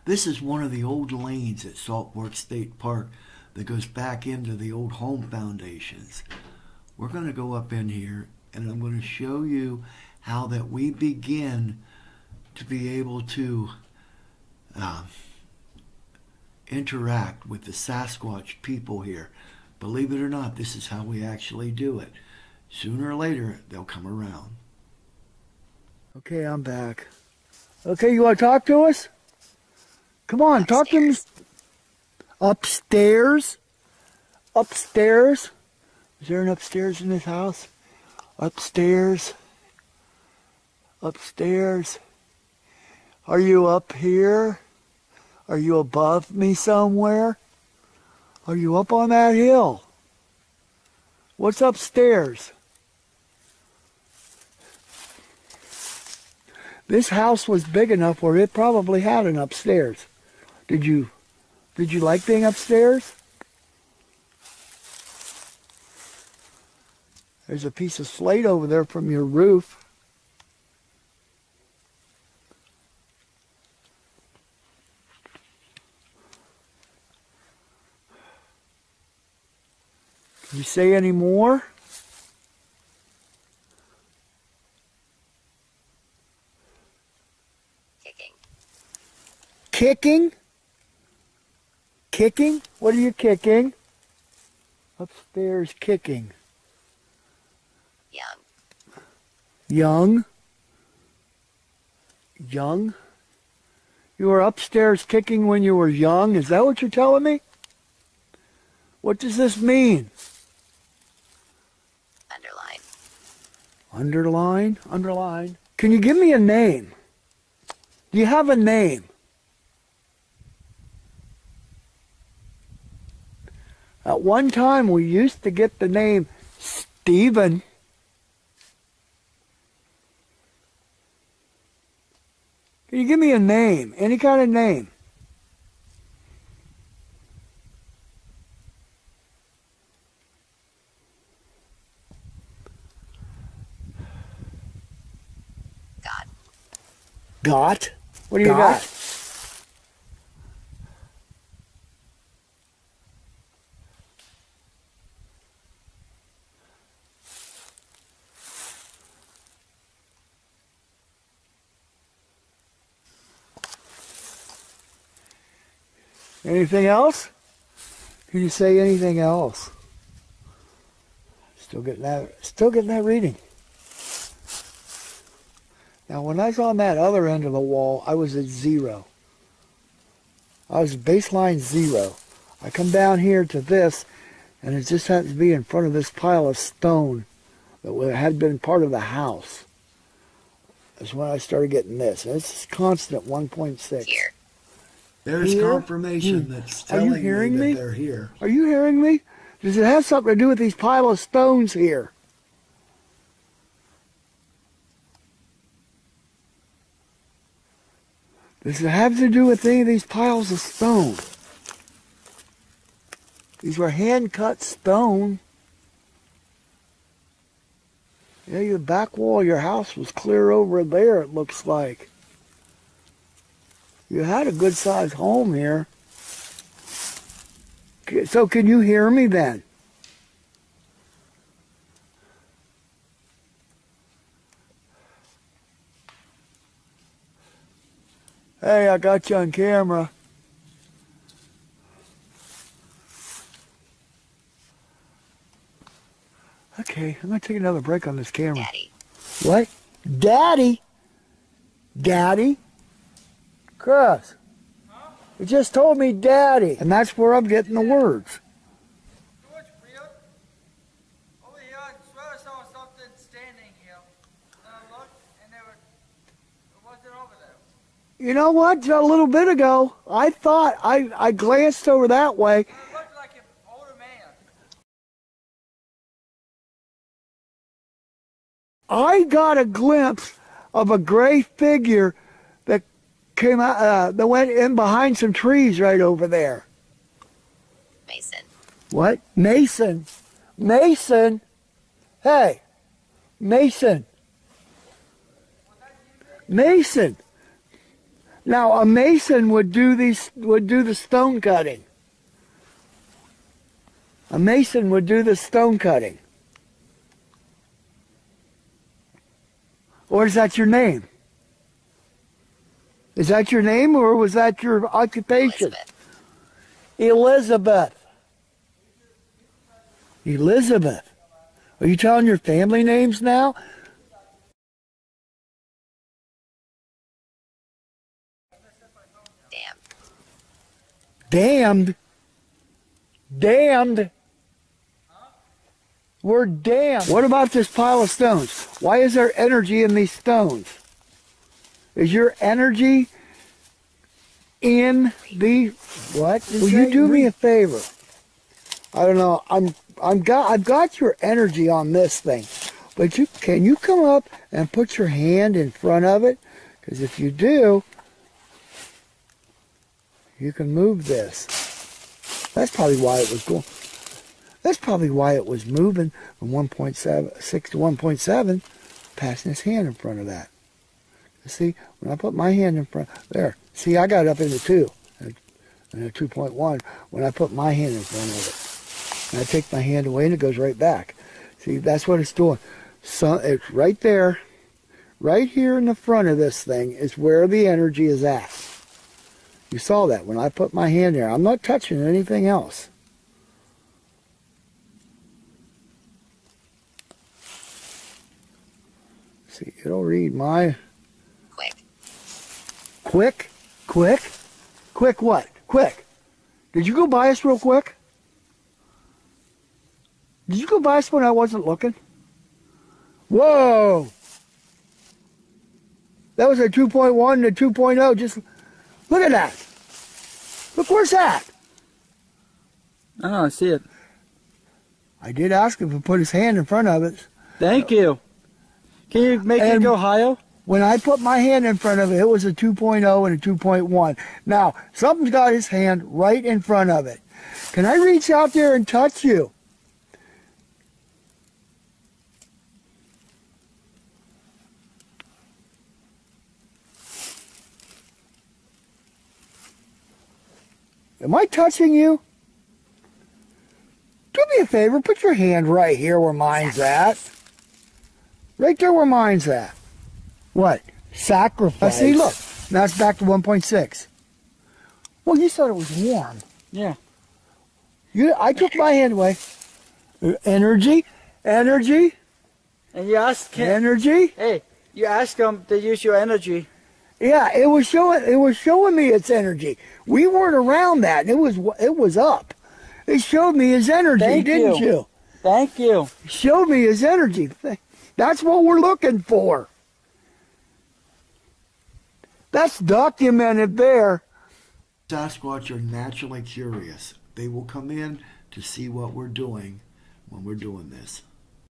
This is one of the old lanes at Saltworth State Park that goes back into the old home foundations. We're going to go up in here and I'm going to show you how that we begin to be able to interact with the Sasquatch people here. Believe it or not, this is how we actually do it. Sooner or later, they'll come around. Okay, I'm back. Okay, you want to talk to us? Come on, talk to me. Upstairs? Upstairs? Is there an upstairs in this house? Upstairs? Upstairs? Are you up here? Are you above me somewhere? Are you up on that hill? What's upstairs? This house was big enough where it probably had an upstairs. Did you like being upstairs? There's a piece of slate over there from your roof. Can you say any more? Kicking. Kicking? Kicking? What are you kicking? Upstairs kicking. Young. Young? Young? You were upstairs kicking when you were young? Is that what you're telling me? What does this mean? Underline. Underline? Underline. Can you give me a name? Do you have a name? At one time we used to get the name Stephen. Can you give me a name? Any kind of name? God. Got? What do you got? Anything else? Can you say anything else? Still getting that reading. Now when I was on that other end of the wall, I was at 0. I was baseline 0. I come down here to this, and it just happens to be in front of this pile of stone that had been part of the house. That's when I started getting this. And it's constant 1.6. Here. There's Here? confirmation that's telling Are you hearing me me? that they're here. Are you hearing me? Does it have something to do with these pile of stones here? Does it have to do with any of these piles of stone? These were hand-cut stone. Yeah, the back wall of your house was clear over there, it looks like. You had a good-sized home here. So can you hear me then? Hey, I got you on camera. Okay, I'm going to take another break on this camera. Daddy. What? Daddy? Daddy? Chris. Huh? You just told me daddy, and that's where I'm getting the words. What's weird? Over here, I swear I saw something standing here. And I looked, and it wasn't over there. You know what? A little bit ago, I thought, I glanced over that way. It looked like an older man. I got a glimpse of a gray figure that came out, that went in behind some trees right over there. Mason. What? Mason. Mason. Hey. Mason. Mason. Now a mason would do the stone cutting. A mason would do the stone cutting. Or is that your name? Is that your name, or was that your occupation? Elizabeth. Elizabeth. Are you telling your family names now? Damn. Damned? Damned? We're damned. What about this pile of stones? Why is there energy in these stones? Is your energy in the what? Will you do me a favor? I don't know. I've got your energy on this thing, but can you come up and put your hand in front of it? Because if you do, you can move this. That's probably why it was going. That's probably why it was moving from 1.6 to 1.7, passing his hand in front of that. See, when I put my hand in front, there. See, I got up into 2, and a 2.1 when I put my hand in front of it. And I take my hand away and it goes right back. See, that's what it's doing. So it's right there, right here in the front of this thing is where the energy is at. You saw that when I put my hand there. I'm not touching anything else. See, it'll read my... Quick. Quick? Quick what? Quick. Did you go by us real quick? Did you go by us when I wasn't looking? Whoa! That was a 2.1 to 2.0. Just look at that. Look, where's that? Oh, I see it. I did ask him to put his hand in front of it. Thank you. Can you make it go higher? When I put my hand in front of it, it was a 2.0 and a 2.1. Now, something's got his hand right in front of it. Can I reach out there and touch you? Am I touching you? Do me a favor, put your hand right here where mine's at. Right there where mine's at. What? Sacrifice. See, look. Now it's back to 1.6. Well, you said it was warm. Yeah. I took my hand away. Energy. Energy. And you asked him, Energy. hey, you asked him to use your energy. Yeah, it was showing me its energy. We weren't around that, and it was up. It showed me his energy, didn't you? Thank you. It showed me his energy. That's what we're looking for. That's documented there. Sasquatch are naturally curious. They will come in to see what we're doing when we're doing this.